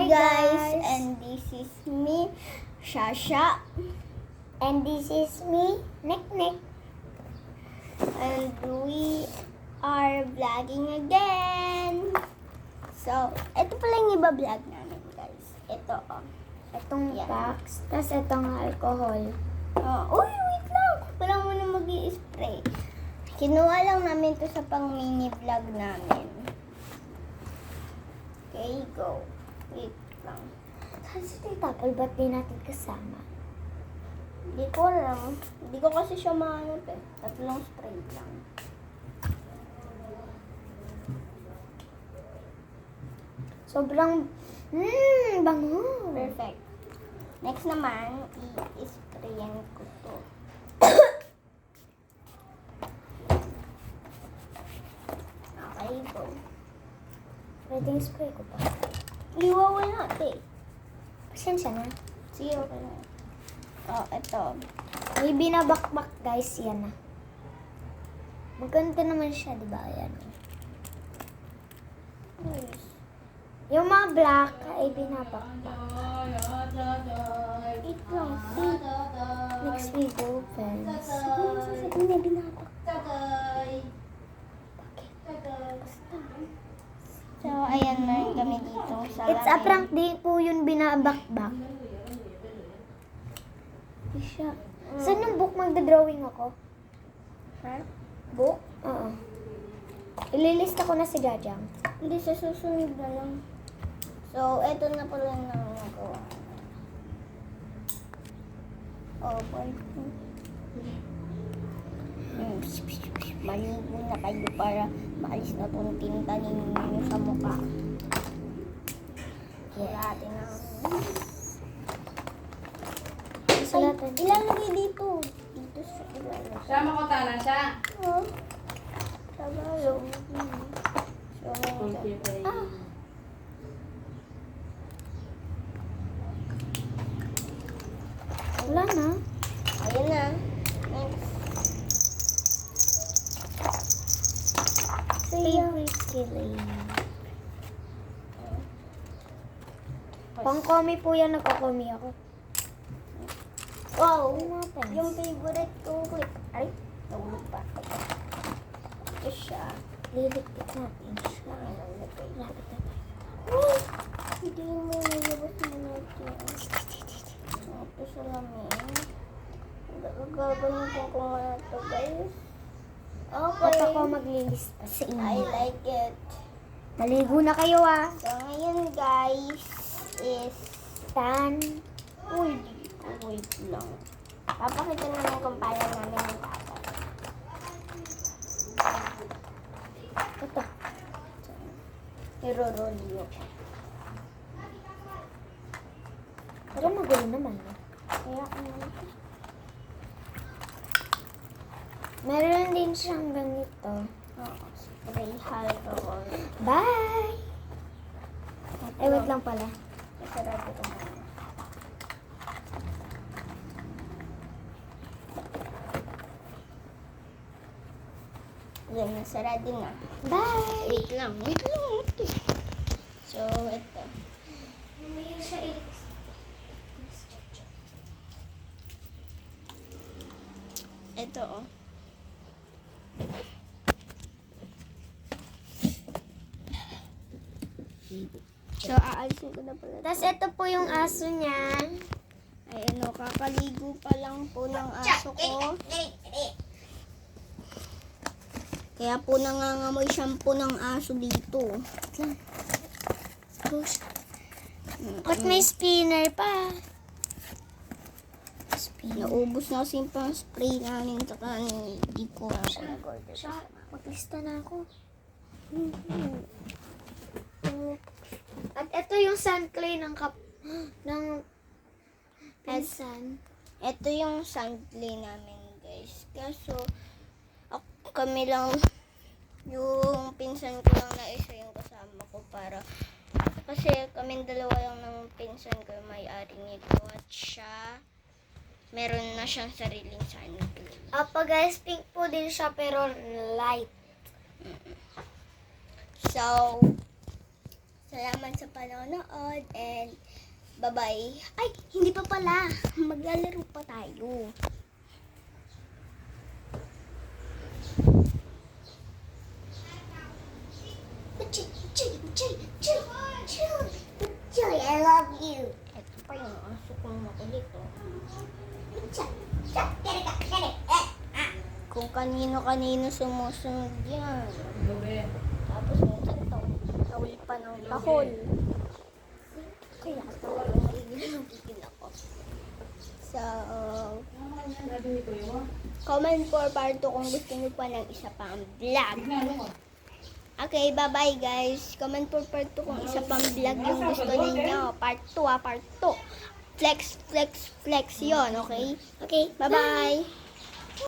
Hi guys, and this is me, Shasha, And this is me, Nick. and we are vlogging again. So, ito pala yung iba-vlog namin guys. Ito Itong Yan. box, tas itong alcohol. Uy, wait lang. Wala mo na mag-i-spray. Kinuha lang namin to sa pang mini vlog namin. Okay, go. Wait lang. Saan si Tita Apple? Ba't di natin kasama? Hindi ko alam. Hindi ko kasi siya maano eh. Tatlong spray lang. Sobrang, bango. Perfect. Next naman, i-sprayan ko to. Okay, go. Pwedeng spray ko pa. Iwawa natin. Pasensya na. Sige, okay na. Ito. May binabakbak guys, yan na. Maganda naman siya, di ba? Ayan. Nice. Yung mga black ay binabakbak. Wait lang. Wait. Next we go, friends. Ano sasabihin na binabak? So, ayan na kami dito sa It's a prank, di po yun binabakbak. Siya. Saan yung book magda-drawing ako? Ha? Book? Oo. Ililista ko na si Jajang. Hindi, sa susunod na lang. So, eto na pala yung nagawa. Boy. Maligo na kayo para maalis na itong tinta ninyo sa mukha. Yeah. Natin na. Salatan. Ilalagay dito. Dito sa ilalagay. Siya makutana siya. Oh. Tagalog. So, Wala na. ayan na. Next. Favorite killing. Pang-comi po yan, nagko-comi ako. Wow. Yung mga pens. Yung favorite kong clip. Ay, nahulog pa. Ito siya. Lilikit natin siya. Nakalagay. Lapit na tayo. Hindi mo nalabas mo natin. Ito sa lamin. Gagamitin ko nga ito, guys. Okay. At ako maglilista sa I inyo. like it. Maligo na kayo ah. So, ngayon, guys, is... Tan. Uy, wait lang. Papakita naman kung paano namin ang tatay. Ito. Niro-roll yun. Pero magulo naman. No? Kaya ano ito? Meron din siyang ganito. Oo, spray alcohol. Bye! Eh, wait lang pala. Sarado ko muna. Yan, nasarado na. Bye! Wait lang. So, ito. Ito, oh. So, aalisin ko na pala. Tapos ito po yung aso niya. Ay, ano, kakaligo pa lang po ng aso ko. Kaya po nangangamoy shampoo ng aso dito. At may spinner pa. Naubos na kasi yung pang spray namin saka hindi ko Siya, maglista na ako. At ito yung sun clay ng ng pinsan. Ito yung sandlay namin, guys. Kaso, kami lang, yung pinsan ko lang na isa yung kasama ko para, kasi kami dalawa lang ng pinsan ko may-ari nito at siya, meron na siyang sariling sandlay. Apa guys, pink po din siya pero light. So, Salamat sa panonood and bye-bye. Ay, hindi pa pala. Maglalaro pa tayo. Joy, I love you. Ito pa yung aso kong makulit. Oh. Kung kanino-kanino sumusunod yan. Tapos minsan tawil pa ng tahol. Kaya talagang magiging ako. So, comment for part 2 kung gusto niyo pa ng isa pang vlog. Okay, bye-bye guys. Comment for part 2 kung isa pang vlog yung gusto ninyo. Part 2 part 2. Flex, flex, flex yon, okay? Okay, bye-bye.